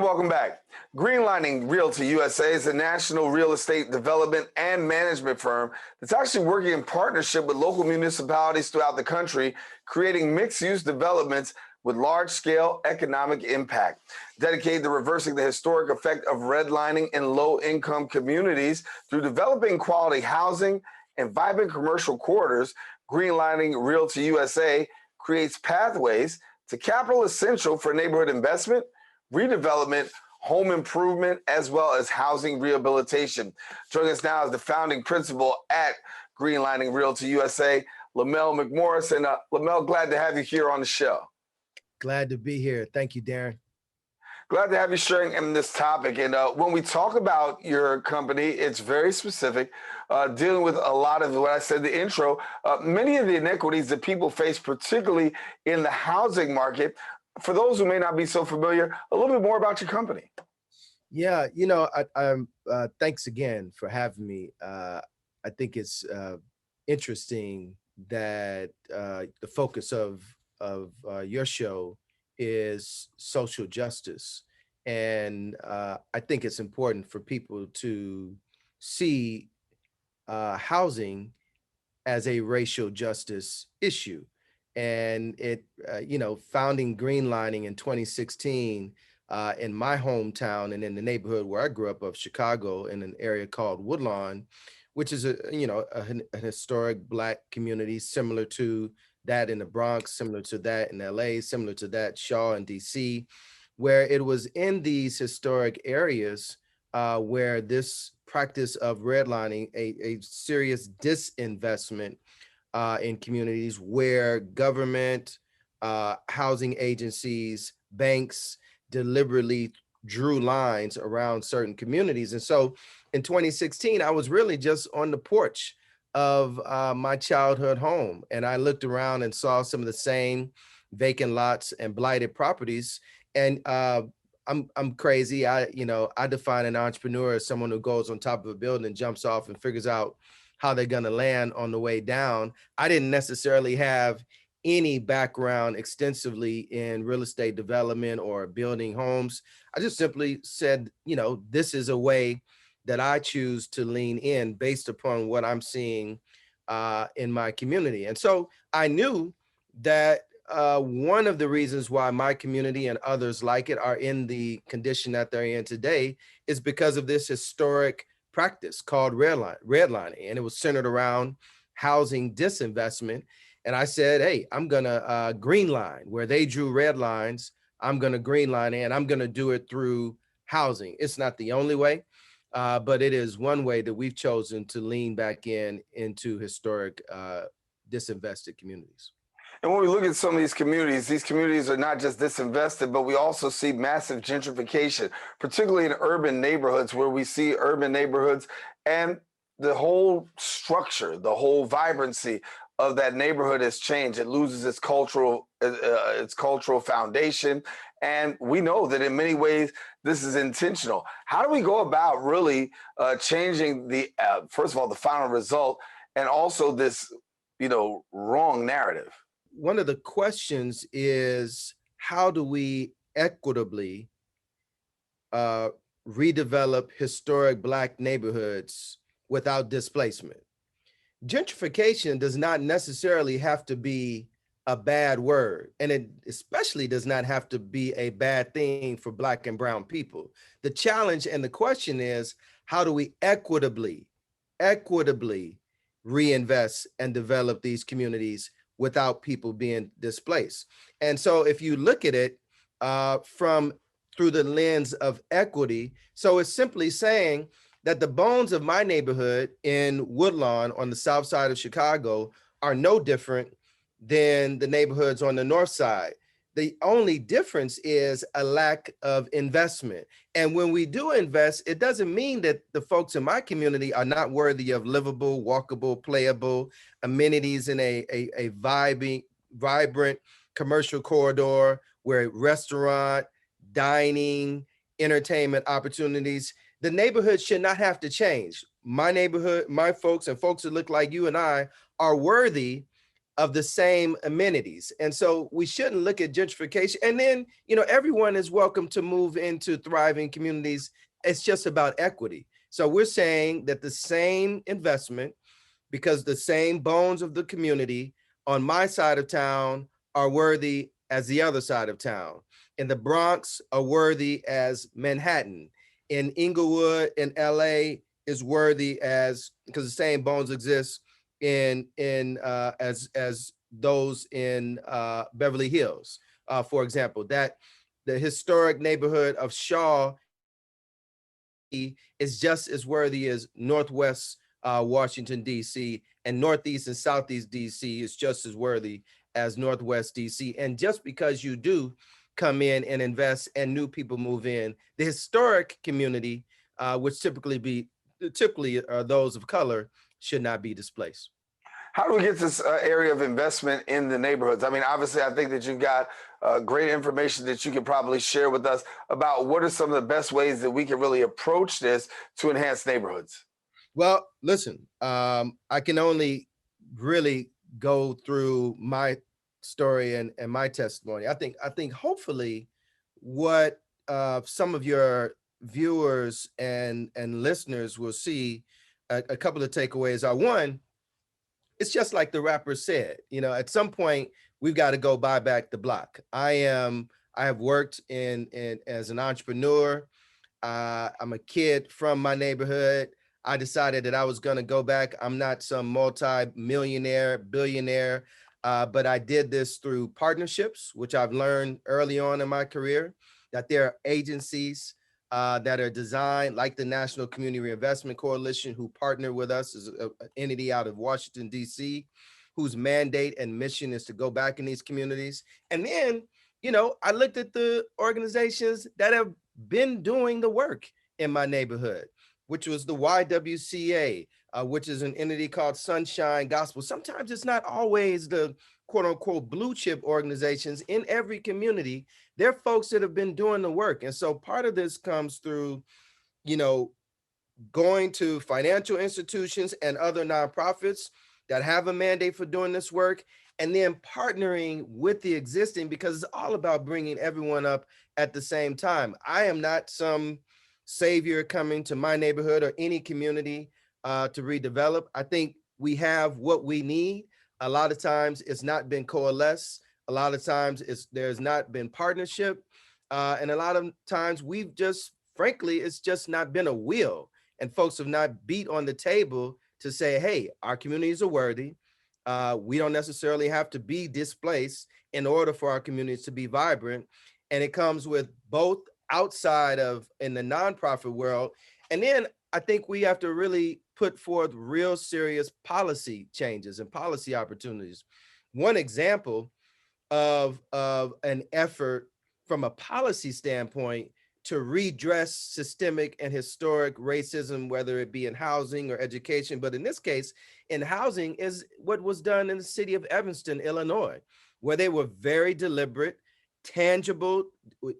And welcome back. Greenlining Realty USA is a national real estate development and management firm that's actually working in partnership with local municipalities throughout the country, creating mixed-use developments with large-scale economic impact. Dedicated to reversing the historic effect of redlining in low-income communities through developing quality housing and vibrant commercial corridors, Greenlining Realty USA creates pathways to capital essential for neighborhood investment, redevelopment, home improvement, as well as housing rehabilitation. Joining us now is the founding principal at Greenlining Realty USA, Lamell McMorris. And Lamell, glad to have you here on the show. Glad to be here. Thank you, Darren. Glad to have you sharing in this topic. And when we talk about your company, it's very specific, dealing with a lot of what I said in the intro, many of the inequities that people face, particularly in the housing market. For those who may not be so familiar, a little bit more about your company. Yeah, thanks again for having me. I think it's interesting that the focus of your show is social justice. And I think it's important for people to see housing as a racial justice issue. And it, founding Greenlining in 2016 in my hometown and in the neighborhood where I grew up of Chicago in an area called Woodlawn, which is a historic Black community similar to that in the Bronx, similar to that in LA, similar to that Shaw in DC, where it was in these historic areas where this practice of redlining, a serious disinvestment in communities where government, housing agencies, banks deliberately drew lines around certain communities. And so in 2016, I was really just on the porch of my childhood home. And I looked around and saw some of the same vacant lots and blighted properties. And I'm crazy. I define an entrepreneur as someone who goes on top of a building and jumps off and figures out how they're going to land on the way down. I didn't necessarily have any background extensively in real estate development or building homes. I just simply said, this is a way that I choose to lean in based upon what I'm seeing in my community. And so I knew that one of the reasons why my community and others like it are in the condition that they're in today is because of this historic practice called redlining. And it was centered around housing disinvestment. And I said, hey, I'm going to green line where they drew red lines. I'm going to green line and I'm going to do it through housing. It's not the only way, but it is one way that we've chosen to lean back into historic disinvested communities. And when we look at some of these communities are not just disinvested, but we also see massive gentrification, particularly in urban neighborhoods where we see urban neighborhoods and the whole structure, the whole vibrancy of that neighborhood has changed. It loses its cultural foundation. And we know that in many ways, this is intentional. How do we go about really changing first of all, the final result and also this, wrong narrative? One of the questions is, how do we equitably redevelop historic Black neighborhoods without displacement? Gentrification does not necessarily have to be a bad word, and it especially does not have to be a bad thing for Black and brown people. The challenge and the question is, how do we equitably reinvest and develop these communities without people being displaced? And so if you look at it through the lens of equity, so it's simply saying that the bones of my neighborhood in Woodlawn on the south side of Chicago are no different than the neighborhoods on the north side. The only difference is a lack of investment. And when we do invest, it doesn't mean that the folks in my community are not worthy of livable, walkable, playable amenities in a vibrant commercial corridor where restaurant, dining, entertainment opportunities. The neighborhood should not have to change. My neighborhood, my folks and folks that look like you and I are worthy of the same amenities. And so we shouldn't look at gentrification. And then, everyone is welcome to move into thriving communities. It's just about equity. So we're saying that the same investment, because the same bones of the community on my side of town are worthy as the other side of town. In the Bronx are worthy as Manhattan. In Inglewood in LA is worthy as, because the same bones exist as those in Beverly Hills, for example. That the historic neighborhood of Shaw is just as worthy as Northwest Washington, D.C., and Northeast and Southeast D.C. is just as worthy as Northwest D.C. And just because you do come in and invest and new people move in, the historic community, which typically are those of color, should not be displaced. How do we get this area of investment in the neighborhoods? I mean, obviously, I think that you've got great information that you can probably share with us about what are some of the best ways that we can really approach this to enhance neighborhoods. Well, listen, I can only really go through my story and my testimony. I think hopefully what some of your viewers and listeners will see, a couple of takeaways are: one, it's just like the rapper said, at some point we've got to go buy back the block. I have worked in as an entrepreneur. I'm a kid from my neighborhood. I decided that I was going to go back. I'm not some multi-millionaire, billionaire, but I did this through partnerships, which I've learned early on in my career, that there are agencies that are designed, like the National Community Reinvestment Coalition, who partner with us as an entity out of Washington, D.C., whose mandate and mission is to go back in these communities. And then, I looked at the organizations that have been doing the work in my neighborhood, which was the YWCA, which is an entity called Sunshine Gospel. Sometimes it's not always the quote unquote blue chip organizations in every community. They're folks that have been doing the work. And so part of this comes through, going to financial institutions and other nonprofits that have a mandate for doing this work, and then partnering with the existing, because it's all about bringing everyone up at the same time. I am not some savior coming to my neighborhood or any community to redevelop. I think we have what we need. A lot of times it's not been coalesced. A lot of times there's not been partnership. And a lot of times we've just, frankly, it's just not been a will. And folks have not beat on the table to say, hey, our communities are worthy. We don't necessarily have to be displaced in order for our communities to be vibrant. And it comes with both outside of in the nonprofit world. And then I think we have to really put forth real serious policy changes and policy opportunities. One example of an effort from a policy standpoint to redress systemic and historic racism, whether it be in housing or education, but in this case, in housing, is what was done in the city of Evanston, Illinois, where they were very deliberate, tangible.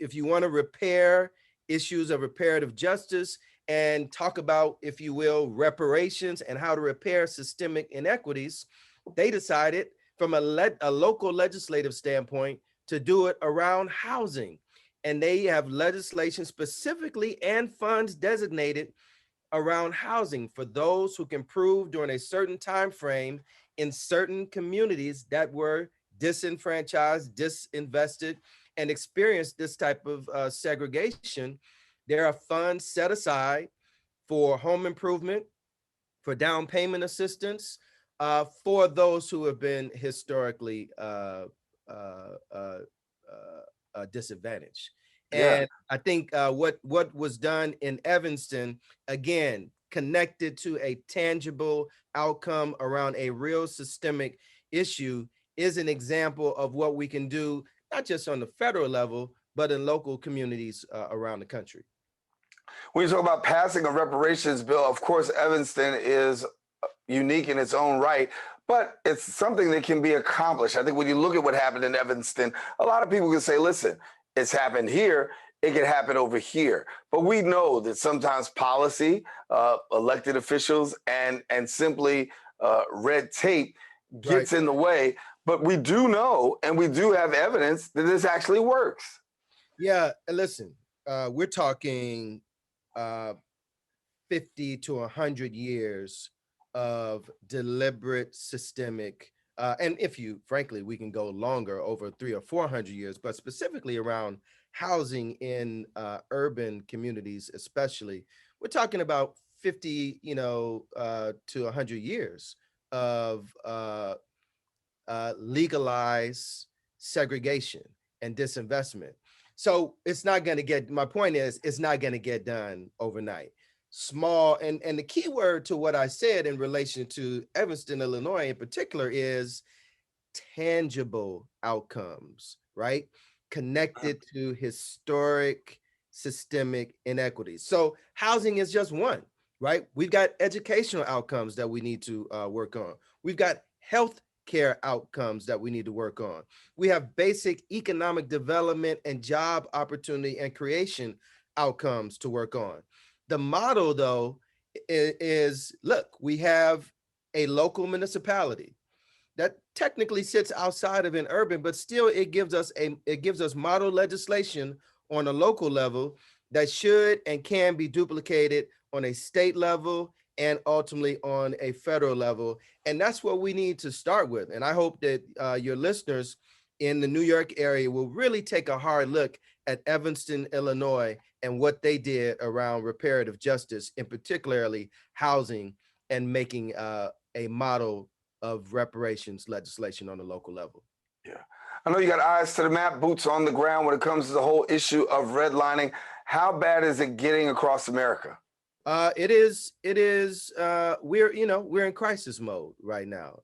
If you want to repair issues of reparative justice and talk about, if you will, reparations and how to repair systemic inequities, they decided from a local legislative standpoint to do it around housing. And they have legislation specifically and funds designated around housing for those who can prove during a certain time frame in certain communities that were disenfranchised, disinvested, and experienced this type of segregation. There are funds set aside for home improvement, for down payment assistance, for those who have been historically disadvantaged. Yeah. And I think what was done in Evanston, again, connected to a tangible outcome around a real systemic issue, is an example of what we can do, not just on the federal level, but in local communities around the country. When you talk about passing a reparations bill, of course, Evanston is unique in its own right, but it's something that can be accomplished. I think when you look at what happened in Evanston, a lot of people can say, listen, it's happened here, it can happen over here. But we know that sometimes policy, elected officials, and simply red tape Right. gets in the way. But we do know, and we do have evidence that this actually works. Yeah. And listen, we're talking uh, 50 to 100 years of deliberate systemic and if you frankly we can go longer over 3 or 400 years, but specifically around housing in urban communities especially, we're talking about 50 to 100 years of legalize segregation and disinvestment. So it's not going to get, my point is, it's not going to get done overnight. Small, and the key word to what I said in relation to Evanston, Illinois in particular is tangible outcomes, right? Connected to historic systemic inequities. So housing is just one, right? We've got educational outcomes that we need to work on. We've got health care outcomes that we need to work on. We have basic economic development and job opportunity and creation outcomes to work on. The model, though, is look, we have a local municipality that technically sits outside of an urban, but still it gives us model legislation on a local level that should and can be duplicated on a state level and ultimately on a federal level. And that's what we need to start with. And I hope that your listeners in the New York area will really take a hard look at Evanston, Illinois, and what they did around reparative justice, in particularly housing, and making a model of reparations legislation on the local level. Yeah. I know you got eyes to the map, boots on the ground when it comes to the whole issue of redlining. How bad is it getting across America? It is. We're in crisis mode right now.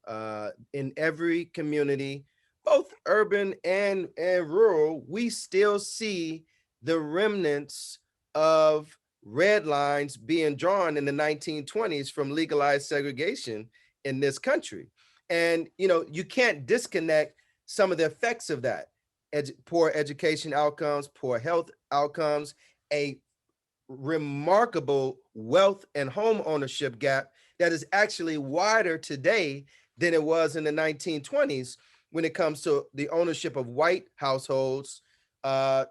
In every community, both urban and rural, we still see the remnants of red lines being drawn in the 1920s from legalized segregation in this country. And you can't disconnect some of the effects of that. Poor education outcomes, poor health outcomes, a remarkable wealth and home ownership gap that is actually wider today than it was in the 1920s when it comes to the ownership of white households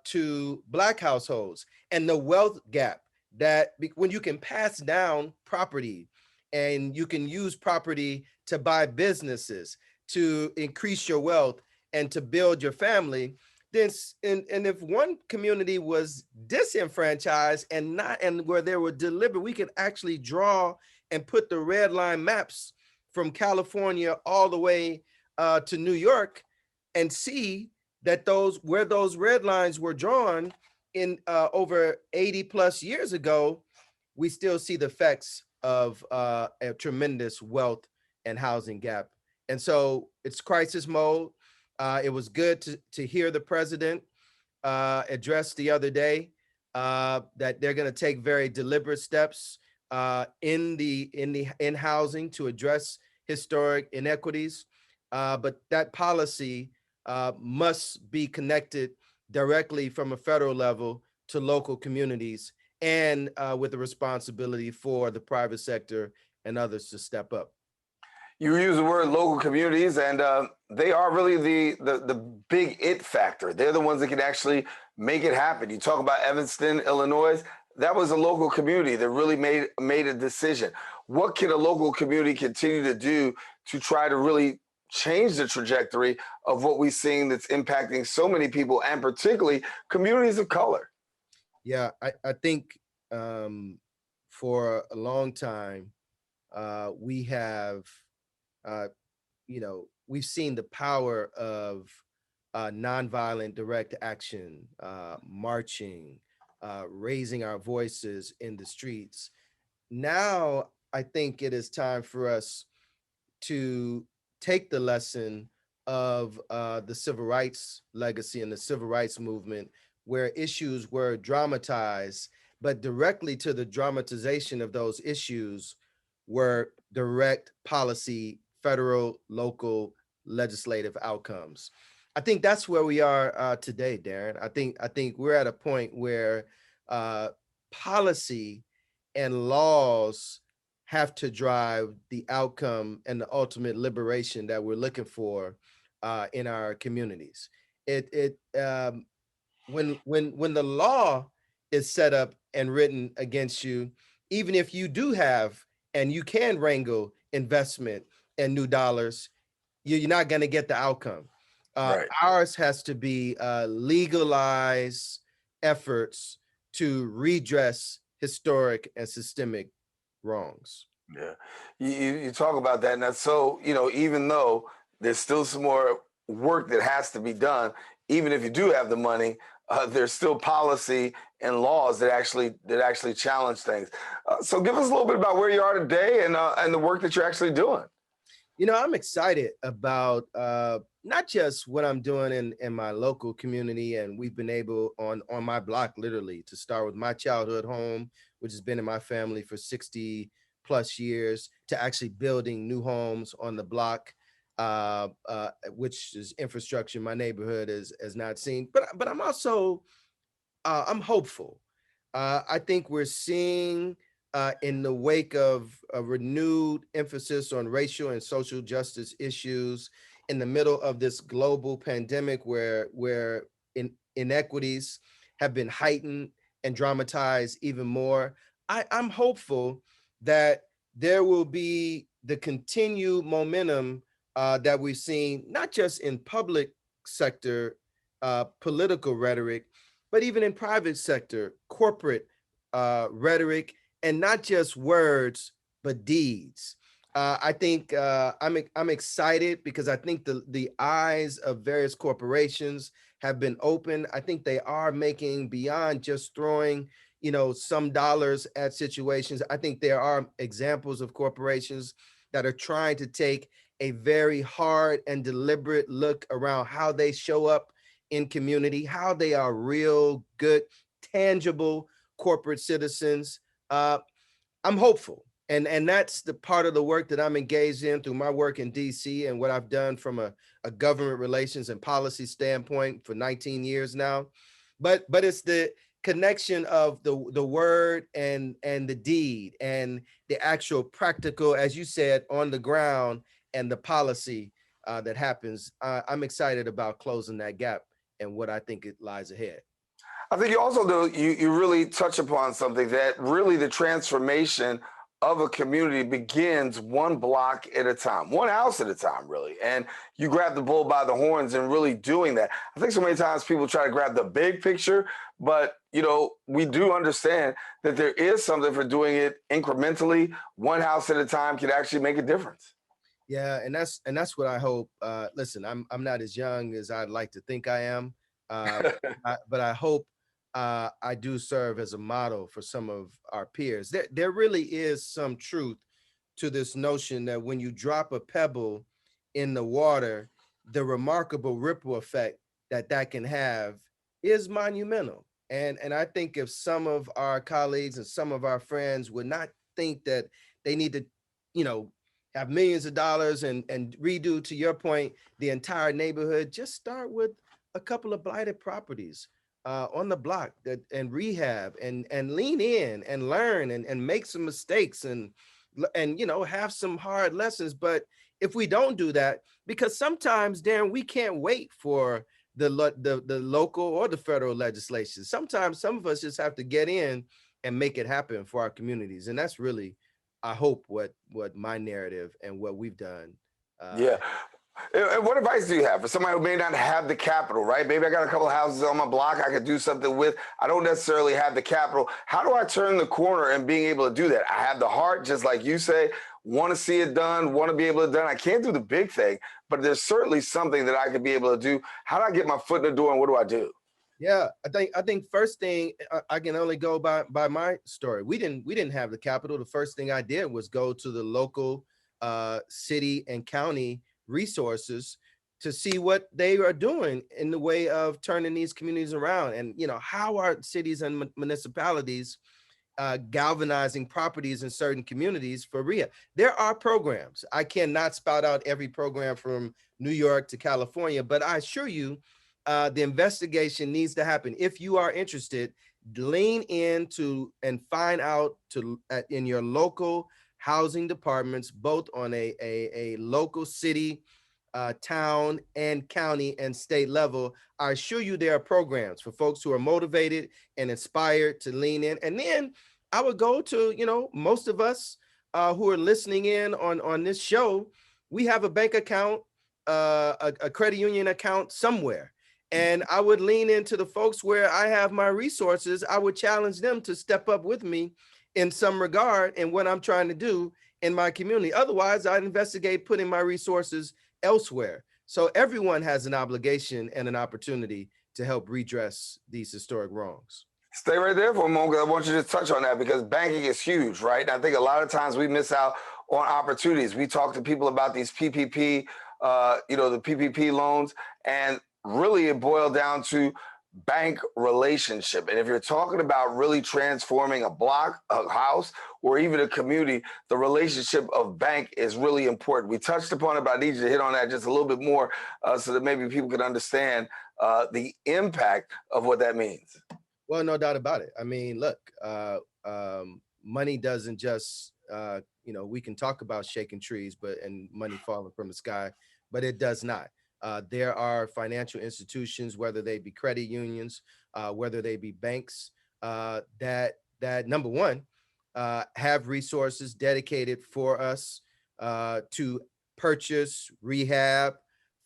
to black households, and the wealth gap that when you can pass down property and you can use property to buy businesses, to increase your wealth and to build your family, this and if one community was disenfranchised and where they were deliberate, we could actually draw and put the red line maps from California all the way to New York and see that where those red lines were drawn in over 80 plus years ago, we still see the effects of a tremendous wealth and housing gap. And so it's crisis mode. It was good to hear the president address the other day that they're going to take very deliberate steps in housing to address historic inequities. But that policy must be connected directly from a federal level to local communities, and with the responsibility for the private sector and others to step up. You use the word local communities, and they are really the big it factor. They're the ones that can actually make it happen. You talk about Evanston, Illinois. That was a local community that really made a decision. What can a local community continue to do to try to really change the trajectory of what we're seeing that's impacting so many people, and particularly communities of color? Yeah, I think for a long time, we have uh, we've seen the power of nonviolent direct action, marching, raising our voices in the streets. Now, I think it is time for us to take the lesson of the civil rights legacy and the civil rights movement, where issues were dramatized, but directly to the dramatization of those issues were direct policy, federal, local, legislative outcomes. I think that's where we are today, Daren. I think we're at a point where policy and laws have to drive the outcome and the ultimate liberation that we're looking for in our communities. When the law is set up and written against you, even if you do have and you can wrangle investment and new dollars, you're not going to get the outcome. Right. Ours has to be legalized efforts to redress historic and systemic wrongs. Yeah. You talk about that, and that's so, even though there's still some more work that has to be done, even if you do have the money, there's still policy and laws that actually challenge things. So give us a little bit about where you are today and the work that you're actually doing. I'm excited about not just what I'm doing in my local community, and we've been able on my block literally to start with my childhood home, which has been in my family for 60 plus years, to actually building new homes on the block, which is infrastructure my neighborhood has not seen. But I'm also I'm hopeful. I think we're seeing in the wake of a renewed emphasis on racial and social justice issues in the middle of this global pandemic where inequities have been heightened and dramatized even more. I'm hopeful that there will be the continued momentum that we've seen, not just in public sector political rhetoric, but even in private sector, corporate rhetoric, and not just words, but deeds. I think I'm excited because I think the eyes of various corporations have been open. I think they are making beyond just throwing, some dollars at situations. I think there are examples of corporations that are trying to take a very hard and deliberate look around how they show up in community, how they are real, good, tangible corporate citizens. I'm hopeful. And that's the part of the work that I'm engaged in through my work in DC and what I've done from a government relations and policy standpoint for 19 years now. But it's the connection of the word and the deed and the actual practical, as you said, on the ground, and the policy that happens. I'm excited about closing that gap and what I think it lies ahead. I think you also do, you really touch upon something that really the transformation of a community begins one block at a time, one house at a time, really. And you grab the bull by the horns and really doing that. I think so many times people try to grab the big picture, but we do understand that there is something for doing it incrementally, one house at a time can actually make a difference. Yeah, and that's what I hope. Listen, I'm not as young as I'd like to think I am, uh, but I hope I do serve as a model for some of our peers. There really is some truth to this notion that when you drop a pebble in the water, the remarkable ripple effect that can have is monumental. And I think if some of our colleagues and some of our friends would not think that they need to, you know, have millions of dollars and redo, to your point, the entire neighborhood, just start with a couple of blighted properties on the block that and rehab and lean in and learn and make some mistakes and have some hard lessons. But if we don't do that, because sometimes, Darren, we can't wait for the local or the federal legislation. Sometimes some of us just have to get in and make it happen for our communities, and that's really, I hope, what my narrative and what we've done. Uh, Yeah. And what advice do you have for somebody who may not have the capital, right? Maybe I got a couple of houses on my block I could do something with. I don't necessarily have the capital. How do I turn the corner and being able to do that? I have the heart, just like you say, want to see it done, want to be able to done. I can't do the big thing, but there's certainly something that I could be able to do. How do I get my foot in the door and what do I do? Yeah, I think first thing, I can only go by my story. We didn't have the capital. The first thing I did was go to the local city and county resources to see what they are doing in the way of turning these communities around, and how our cities and municipalities galvanizing properties in certain communities for RIA. There are programs. I cannot spout out every program from New York to California, but I assure you, the investigation needs to happen. If you are interested, lean into and find out in your local housing departments, both on a local city, town and county and state level. I assure you there are programs for folks who are motivated and inspired to lean in. And then I would go to, most of us who are listening in on this show, we have a bank account, a credit union account somewhere. And I would lean into the folks where I have my resources. I would challenge them to step up with me in some regard in what I'm trying to do in my community. Otherwise, I'd investigate putting my resources elsewhere. So everyone has an obligation and an opportunity to help redress these historic wrongs. Stay right there for a moment, because I want you to touch on that, because banking is huge, right? And I think a lot of times we miss out on opportunities. We talk to people about these PPP, the PPP loans, and really it boiled down to bank relationship. And if you're talking about really transforming a block, a house, or even a community, the relationship of bank is really important. We touched upon it, but I need you to hit on that just a little bit more so that maybe people can understand the impact of what that means. Well, no doubt about it. I mean, look, money doesn't just, we can talk about shaking trees, and money falling from the sky, but it does not. There are financial institutions, whether they be credit unions, whether they be banks, that number one, have resources dedicated for us to purchase, rehab,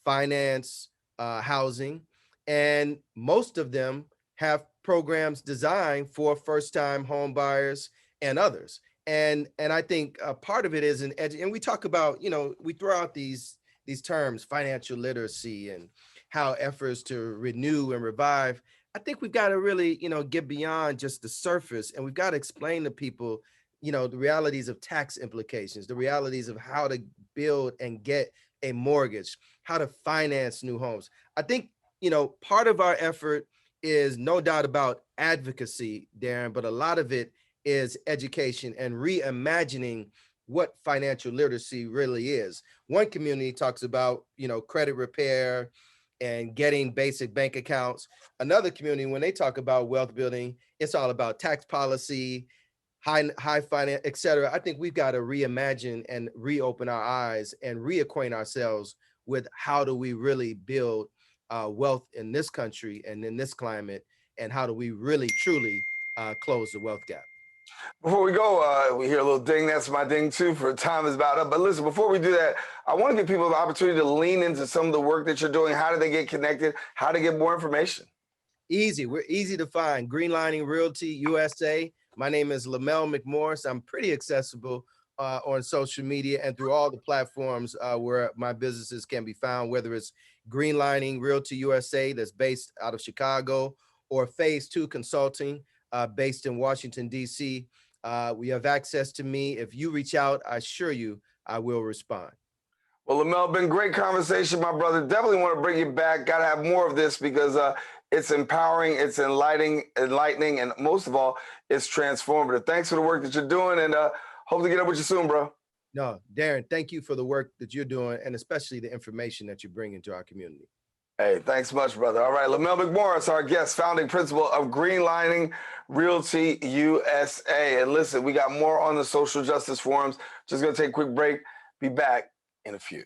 finance, housing, and most of them have programs designed for first-time home buyers and others. And I think part of it is and we talk about, we throw out these terms, financial literacy, and how efforts to renew and revive. I think we've got to really, get beyond just the surface, and we've got to explain to people, the realities of tax implications, the realities of how to build and get a mortgage, how to finance new homes. I think, part of our effort is no doubt about advocacy, Daren, but a lot of it is education and reimagining what financial literacy really is. One community talks about, credit repair and getting basic bank accounts. Another community, when they talk about wealth building, it's all about tax policy, high finance, et cetera. I think we've got to reimagine and reopen our eyes and reacquaint ourselves with how do we really build wealth in this country and in this climate, and how do we really truly close the wealth gap. Before we go, we hear a little ding. That's my ding too, for time is about up. But listen, before we do that, I want to give people the opportunity to lean into some of the work that you're doing. How do they get connected? How to get more information? Easy. We're easy to find. Greenlining Realty USA. My name is Lamell McMorris. I'm pretty accessible on social media and through all the platforms where my businesses can be found, whether it's Greenlining Realty USA, that's based out of Chicago, or Phase 2 Consulting, based in Washington, D.C. We have access to me. If you reach out, I assure you I will respond. Well, Lamell, been great conversation, my brother. Definitely want to bring you back. Got to have more of this, because it's empowering, it's enlightening, and most of all, it's transformative. Thanks for the work that you're doing, and hope to get up with you soon, bro. No, Daren, thank you for the work that you're doing, and especially the information that you bring into our community. Hey, thanks much, brother. All right, Lamell McMorris, our guest, founding principal of Greenlining Realty USA. And listen, we got more on the social justice forums. Just going to take a quick break. Be back in a few.